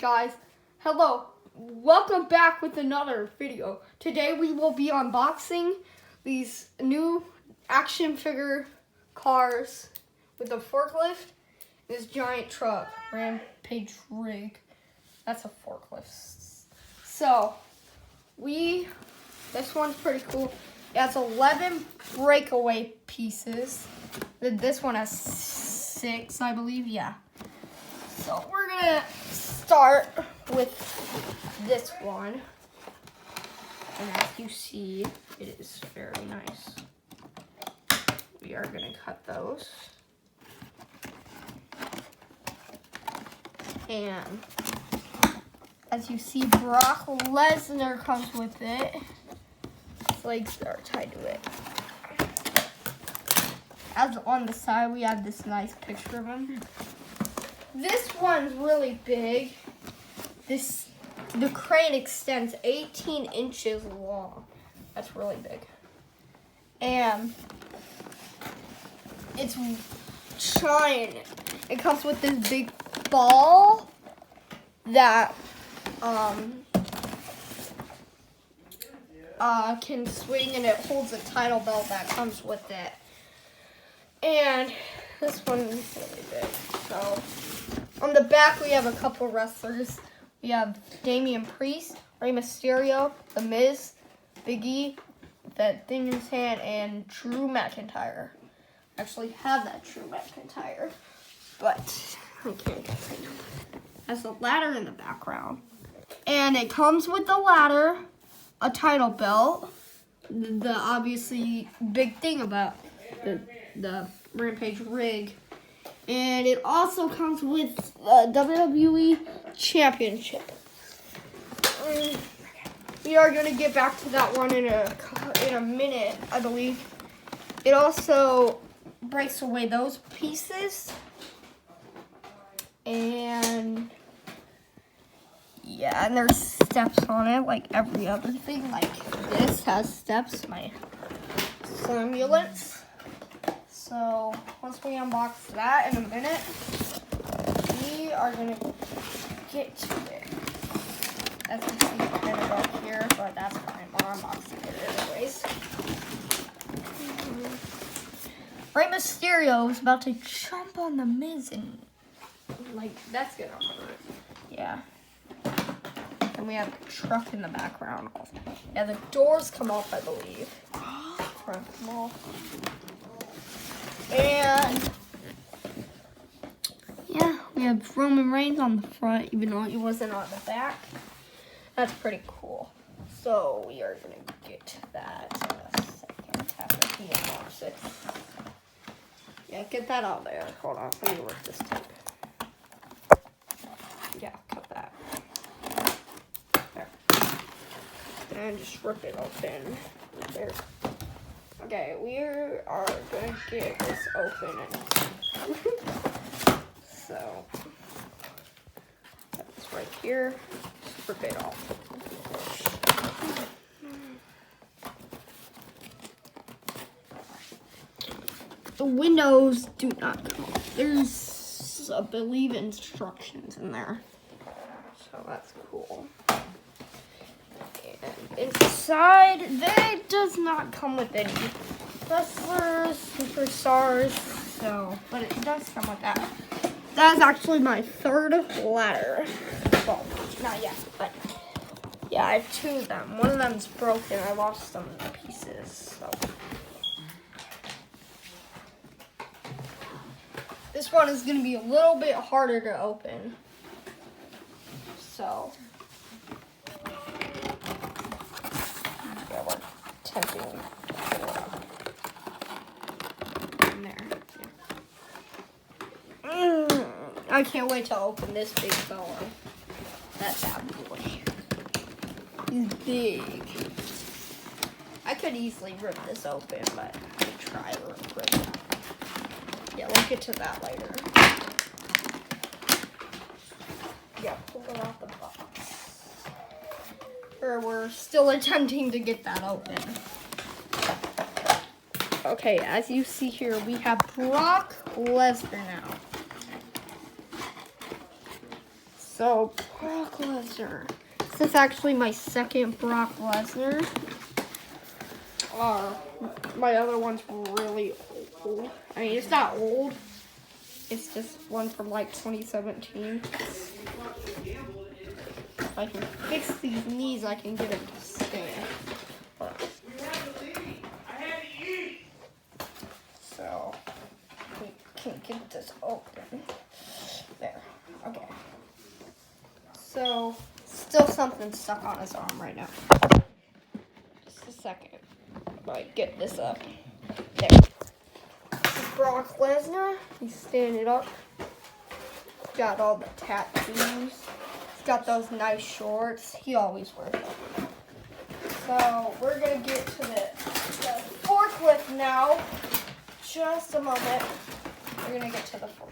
Guys, hello, welcome back with another video. Today we will be unboxing these new action figure cars with a forklift, this giant truck, rampage rig. That's a forklift. So, this one's pretty cool. It has 11 breakaway pieces. This one has 6, I believe, yeah. So we're gonna start with this one. And as you see, it is very nice. We are gonna cut those. And as you see, Brock Lesnar comes with it. His legs are tied to it. As on the side, we have this nice picture of him. This one's really big. The crane extends 18 inches long. That's really big. And it's giant. It comes with this big ball that can swing, and it holds a title belt that comes with it. And this one's really big. So on the back, we have a couple wrestlers. We have Damian Priest, Rey Mysterio, The Miz, Big E, that thing in his hand, and Drew McIntyre. I actually have that Drew McIntyre, but I can't get it. Has a ladder in the background. And it comes with the ladder, a title belt, the obviously big thing about the Rampage rig. And it also comes with a WWE Championship. We are going to get back to that one in a minute, I believe. It also breaks away those pieces. And yeah, and there's steps on it like every other thing. Like this has steps, my ambulance. So once we unbox that in a minute, we are gonna get to it. As you see, it's gonna go here, but that's fine. We're unboxing it anyways. Rey Mysterio is about to jump on the Miz, and like that's gonna hurt. Yeah. And we have a truck in the background. Yeah, the doors come off, I believe. Front come off. And yeah, we have Roman Reigns on the front, even though he wasn't on the back. That's pretty cool. So we are gonna get to that in a second after he unboxes it. Yeah, get that out there. Hold on, let me work this tape. Yeah, cut that. There. And just rip it open. There. Okay, we are gonna get this open. So, that's right here. Just rip it off. The windows do not come off. There's, I believe, instructions in there. So that's cool. And inside, it does not come with any wrestlers, superstars, so, but it does come with that. That is actually my third ladder. Well, not yet, but yeah, I have 2 of them. One of them's broken. I lost some pieces, so. This one is going to be a little bit harder to open. So. Yeah, we're attempting to get it up. In there. Yeah. I can't wait to open this big fella. That's that boy. He's big. I could easily rip this open, but I'll try real quick. Yeah, we'll get to that later. Yeah, pull it off the box. We're still attempting to get that open. Okay, as you see here, we have Brock Lesnar now. So, Brock Lesnar. This is actually my second Brock Lesnar. My other one's really old. I mean, it's not old. It's just one from like 2017. If I can fix these knees, I can get him to stand. So, we can get this open. There. Okay. So, still something stuck on his arm right now. Just a second. Like, get this up. There. This is Brock Lesnar. He's standing up. Got all the tattoos. He's got those nice shorts. He always wears them. So, we're going to get to the forklift now. Just a moment. We're going to get to the forklift.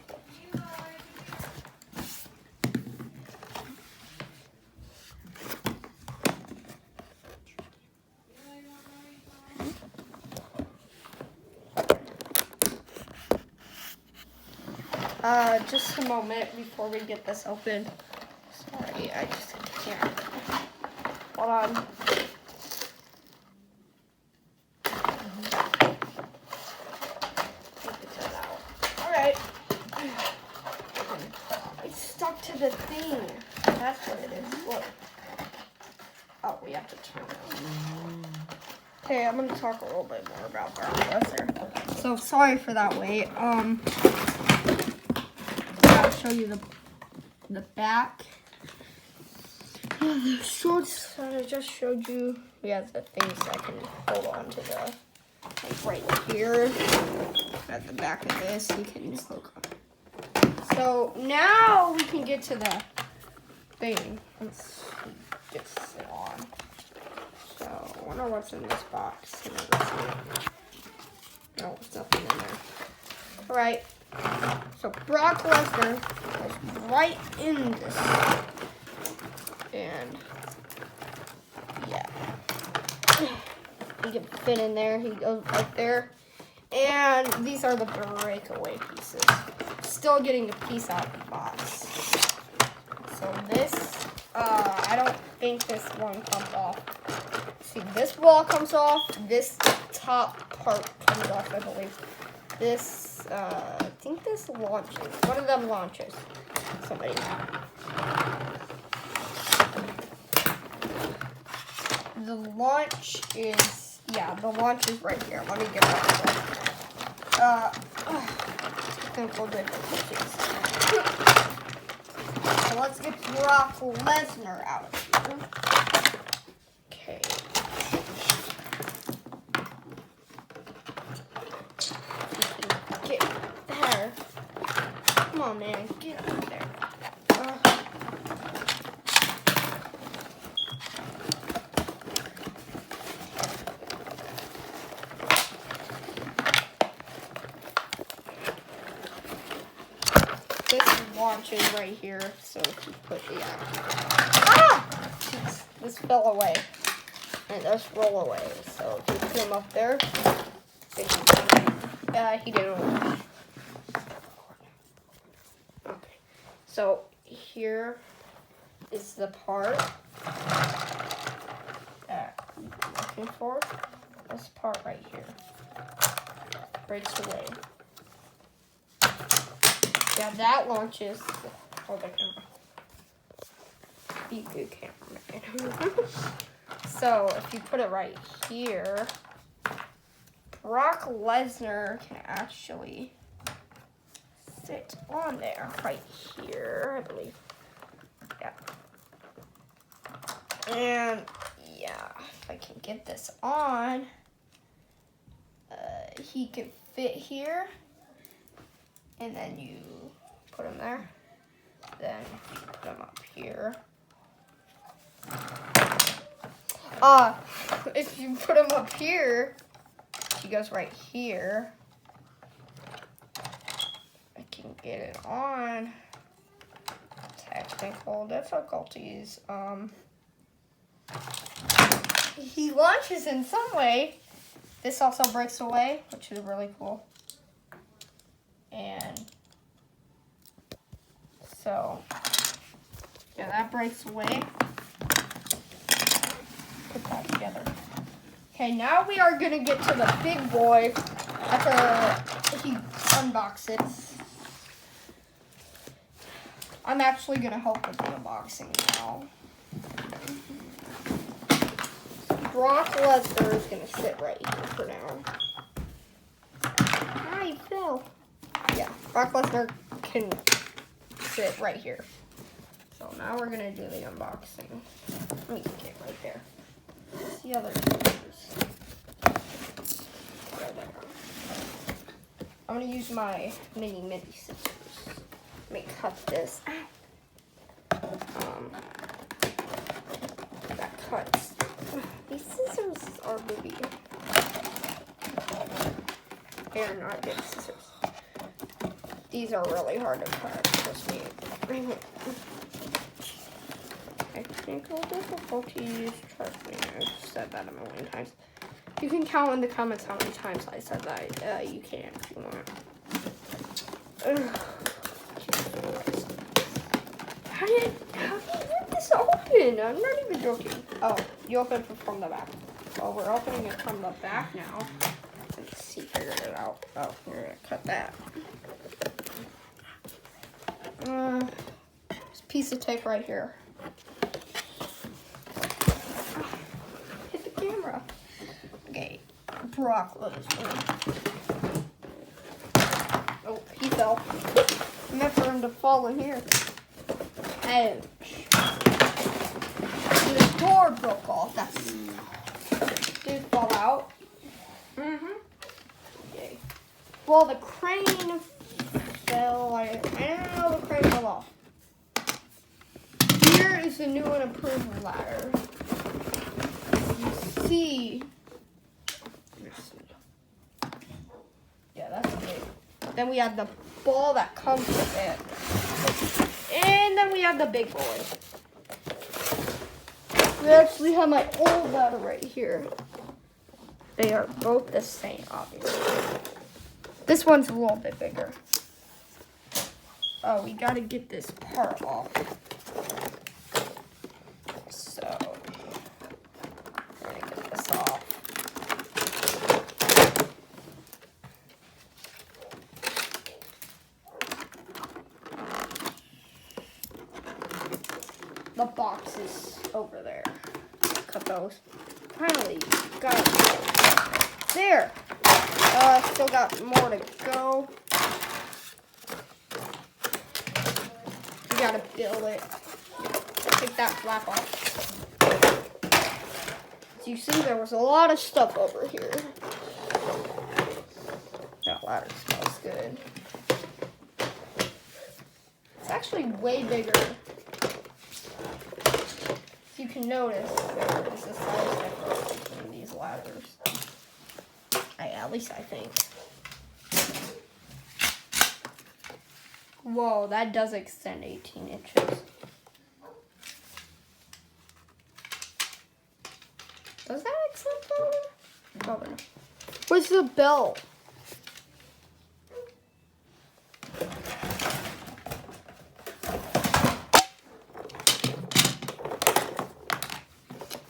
Just a moment before we get this open. Sorry, I just can't. Hold on. Alright. It's stuck to the thing. That's what it is. Look. Oh, we have to turn it. Okay, I'm going to talk a little bit more about Brock Lesnar. So, sorry for that wait. I'll show you the back. The shorts that I just showed you. We have the things that can hold on to the, like right here. At the back of this, you can just look on. So now we can get to the thing. Let's get it on. So I wonder what's in this box. No, there's nothing in there. All right. So Brock Lesnar is right in this, and yeah, he can fit in there. He goes right there, and these are the breakaway pieces. Still getting a piece out of the box. So this, I don't think this one comes off. See, this wall comes off. This top part comes off, I believe. This. I think this launches. One of them launches. Somebody. The launch is, yeah, the launch is right here. Let me get that. Technical difficulties. So let's get Brock Lesnar out of here. Okay. Come on, man, get up there. This launches right here, so if you put the this fell away, and this roll away. So if you put him up there, he didn't launch. So here is the part that I'm looking for. This part right here breaks away. Yeah, that launches. Hold the camera. Be a good cameraman. So if you put it right here, Brock Lesnar can actually sit on there right here, I believe. Yeah. And yeah, if I can get this on, he can fit here, and then you put him there. Then you put him up here. If you put him up here, he goes right here. I can get it on. Technical difficulties. He launches in some way. This also breaks away, which is really cool. And so Yeah, that breaks away. Put that together. Okay, now we are gonna get to the big boy after he unboxes it. I'm actually gonna help with the unboxing now. Brock Lesnar is gonna sit right here for now. Hi, Phil. Yeah, Brock Lesnar can sit right here. So now we're gonna do the unboxing. Let me get right there. What's the other scissors? Right there. I'm gonna use my mini scissors. Let me cut this. That cuts. These scissors are big. They are not good scissors. These are really hard to cut. Trust me. Technical difficulties. Trust me, I've said that a million times. You can count in the comments how many times I said that. You can if you want. How do you rip this open? I'm not even joking. Oh, you open it from the back. Well, we're opening it from the back now. Let's see, figure it out. Oh, we're gonna cut that. This piece of tape right here. Hit the camera. Okay, Brock Lesnar. Oh, he fell. I meant for him to fall in here. Ouch. The door broke off. Did it fall out? Okay. Well, the crane fell. I don't know, the crane fell off. Here is the new and improved ladder. You see. Yeah, that's big. Then we have the ball that comes with it. And then we have the big boy. We actually have my old ladder right here. They are both the same, obviously. This one's a little bit bigger. Oh, we gotta get this part off. So, we're gonna get this off. The box is over there. Cut those. Finally, got it. There. Still got more to go. We gotta build it. Take that flap off. As you see, there was a lot of stuff over here. That ladder smells good. It's actually way bigger. You can notice there is a size difference between these ladders. At least I think. Whoa, that does extend 18 inches. Does that extend further? Probably not. Where's the belt?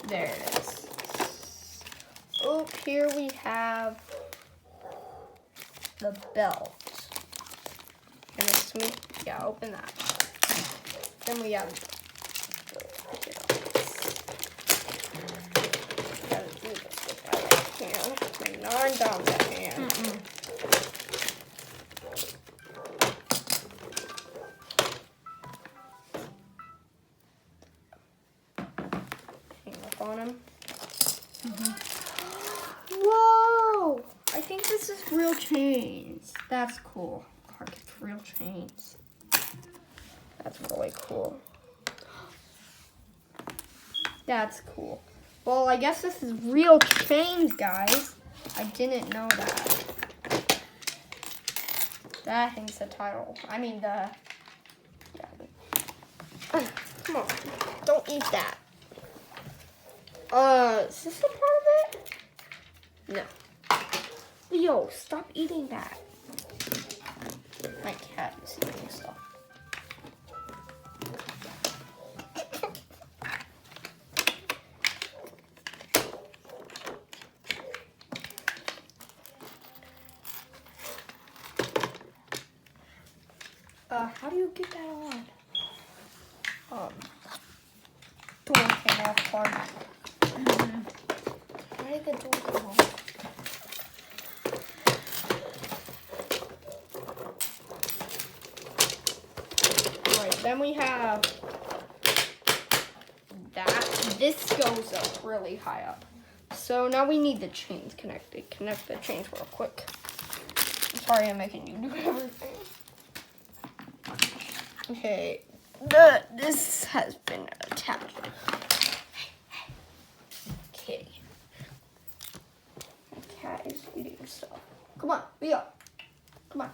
There it is. Oh, here we have the belt. And it's me. Yeah, open that. Then we have. Gotta do this with my right hand. My non-dominant hand. On him. Whoa! I think this is real chains. That's cool. Car gets real chains. That's really cool. That's cool. Well, I guess this is real chains, guys. I didn't know that. That hangs the title. I mean the. Yeah. Come on! Don't eat that. Is this a part of it? No. Leo, stop eating that. My cat is eating stuff. get that on? Door came off hard. Why did the door come off? Alright, then we have that. This goes up really high up. So now we need the chains connected. Connect the chains real quick. I'm sorry I'm making you do everything. Okay, this has been attached. Hey, kitty. The cat is eating stuff. Come on, Leo. Come on.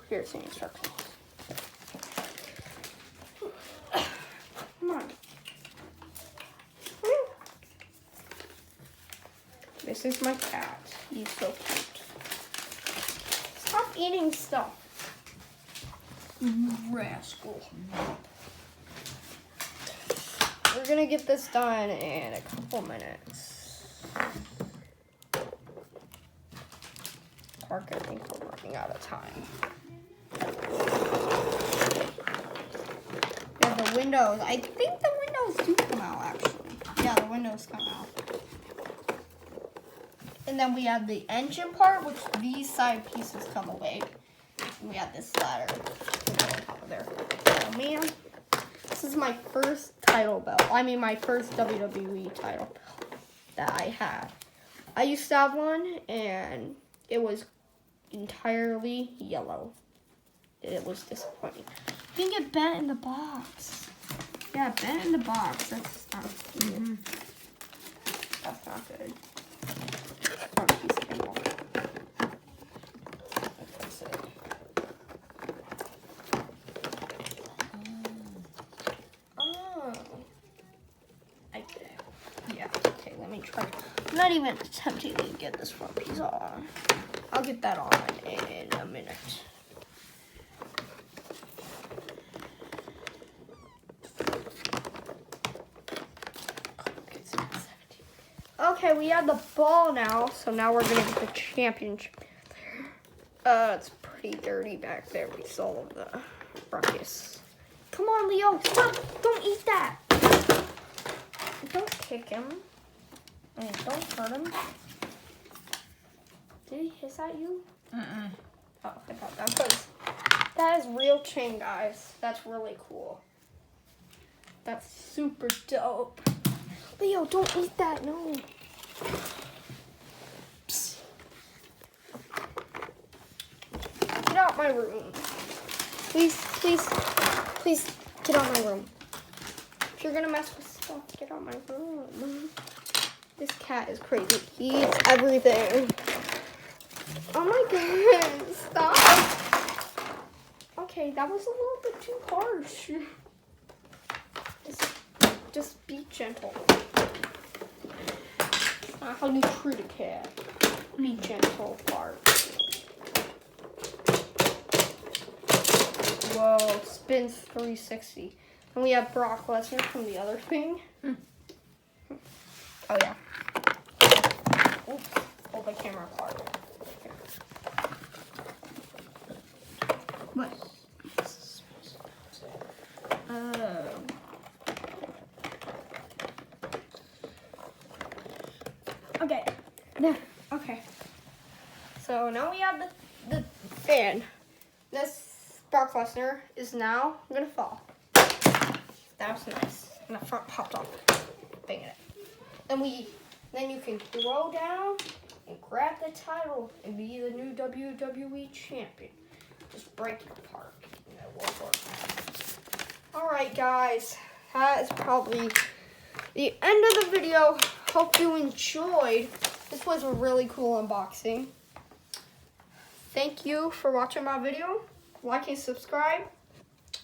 Here's the instructions. Come on. This is my cat. He's so cute. Stop eating stuff. Rascal. We're gonna get this done in a couple minutes. Park, I think we're running out of time. Yeah, the windows. I think the windows do come out, actually. Yeah, the windows come out. And then we have the engine part, which these side pieces come away. And we have this ladder to go on top of there. Oh man, this is my first title belt. I mean, my first WWE title belt that I had. I used to have one, and it was entirely yellow. It was disappointing. I think it bent in the box. Yeah, it bent in the box. That's not good. That's not good. Front piece came off. That's it. Oh. I get it. Yeah, okay, let me try. I'm not even attempting to get this front piece on. I'll get that on in a minute. Okay, we have the ball now, so now we're gonna get the championship. It's pretty dirty back there. We saw all of the ruckus. Come on, Leo, stop! Don't eat that! Don't kick him. I mean, don't hurt him. Did he hiss at you? Oh, I thought that was... That is real chain, guys. That's really cool. That's super dope. Leo, don't eat that, no. Psst. Get out my room. Please, please, please get out my room. If you're gonna mess with stuff, get out my room. This cat is crazy. He eats everything. Oh my goodness, stop. Okay, that was a little bit too harsh. Just be gentle. That's how you treat a cat. Be gentle, Bart. Whoa, spins 360. And we have Brock Lesnar from the other thing. Oh yeah. Oops, hold the camera apart. What? Okay, there, okay. So now we have the fan. This Brock Lesnar is now gonna fall. That was nice. And the front popped off. Bang it. Then you can throw down and grab the title and be the new WWE champion. Just break it apart. And it won't work. Alright guys, that is probably the end of the video. Hope you enjoyed. This was a really cool unboxing. Thank you for watching my video. Like and subscribe.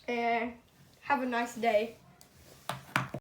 And have a nice day.